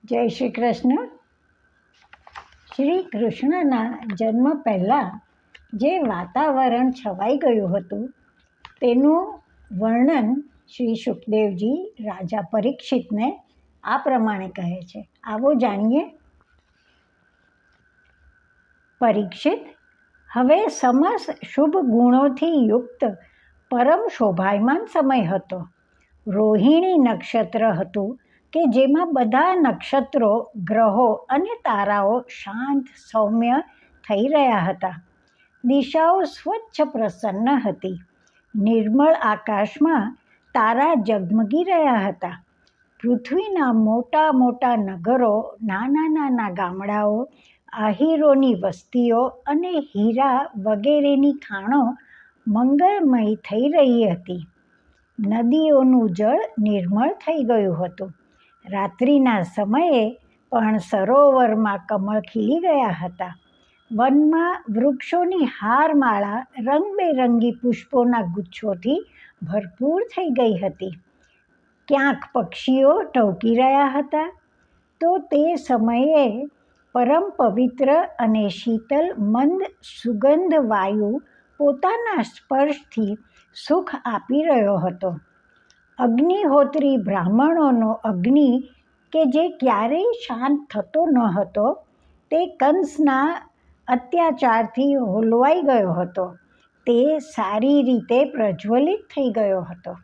જય શ્રી કૃષ્ણ. શ્રી કૃષ્ણના જન્મ પહેલાં જે વાતાવરણ છવાઈ ગયું હતું તેનું વર્ણન શ્રી સુખદેવજી રાજા પરીક્ષિતને આ પ્રમાણે કહે છે. આવો જાણીએ. પરીક્ષિત, હવે સમસ્ત શુભ ગુણોથી યુક્ત પરમ શોભાયમાન સમય હતો. રોહિણી નક્ષત્ર હતું કે જેમાં બધા નક્ષત્રો, ગ્રહો અને તારાઓ શાંત સૌમ્ય થઈ રહ્યા હતા. દિશાઓ સ્વચ્છ પ્રસન્ન હતી. નિર્મળ આકાશમાં તારા ઝગમગી રહ્યા હતા. પૃથ્વીના મોટા મોટા નગરો, નાના નાના ગામડાઓ, આહીરોની વસ્તીઓ અને હીરા વગેરેની ખાણો મંગળમય થઈ રહી હતી. નદીઓનું જળ નિર્મળ થઈ ગયું હતું. રાત્રિના સમયે પણ સરોવરમાં કમળ ખીલી ગયા હતા. વનમાં વૃક્ષોની હારમાળા રંગબેરંગી પુષ્પોના ગુચ્છોથી ભરપૂર થઈ ગઈ હતી. ક્યાંક પક્ષીઓ ટહુકી રહ્યા હતા. તો તે સમયે પરમ પવિત્ર અને શીતલ મંદ સુગંધ વાયુ પોતાના સ્પર્શથી સુખ આપી રહ્યો હતો. અગ્નિહોત્રી બ્રાહ્મણોનો અગ્નિ કે જે ક્યારેય શાંત થતો ન હતો, તે કંસના અત્યાચારથી હોલવાઈ ગયો હતો. તે સારી રીતે પ્રજ્વલિત થઈ ગયો હતો.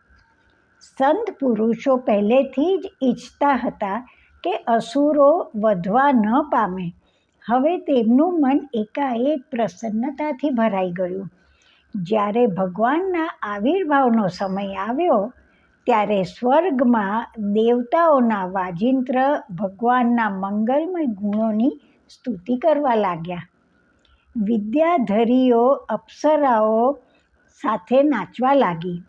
સંત પુરુષો પહેલેથી જ ઈચ્છતા હતા કે અસુરો વધવા ન પામે. હવે તેમનું મન એકાએક પ્રસન્નતાથી ભરાઈ ગયું. જ્યારે ભગવાનના આવિર્ભાવનો સમય આવ્યો ત્યારે સ્વર્ગમાં દેવતાઓના વાજિંત્ર ભગવાનના મંગલમય ગુણોની સ્તુતિ કરવા લાગ્યા. વિદ્યાધરીઓ અપ્સરાઓ સાથે નાચવા લાગી.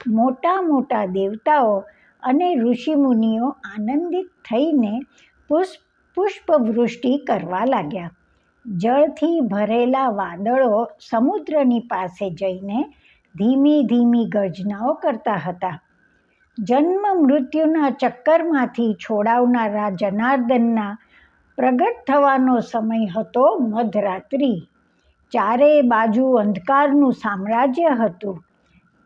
મોટા મોટા દેવતાઓ અને ઋષિમુનિઓ આનંદિત થઈને પુષ્પવૃષ્ટિ કરવા લાગ્યા. જળથી ભરેલા વાદળો સમુદ્રની પાસે જઈને ધીમી ધીમી ગર્જનાઓ કરતા હતા. જન્મ મૃત્યુના ચક્કરમાંથી છોડાવનારા જનાર્દનના પ્રગટ થવાનો સમય હતો મધરાત્રિ. ચારે બાજુ અંધકારનું સામ્રાજ્ય હતું.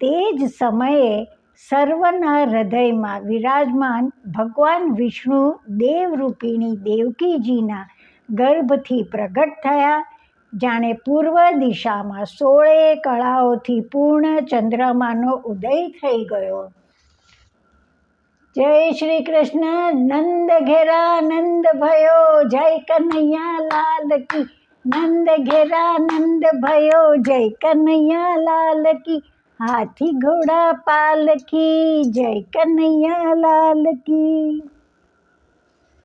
તે જ સમયે સર્વના હૃદયમાં વિરાજમાન ભગવાન વિષ્ણુ દેવરૂપિણી દેવકીજીના ગર્ભથી પ્રગટ થયા. જાણે પૂર્વ દિશામાં 16 કળાઓથી પૂર્ણ ચંદ્રમાનો ઉદય થઈ ગયો. જય શ્રી કૃષ્ણ. નંદ ઘેરા નંદ ભયો, જય કનૈયા લાલ કી. નંદ ઘેરા નંદ ભયો, જય કનૈયા લાલ કી. હાથી ઘોડા પાલકી, જય કનૈયા લાલ કી.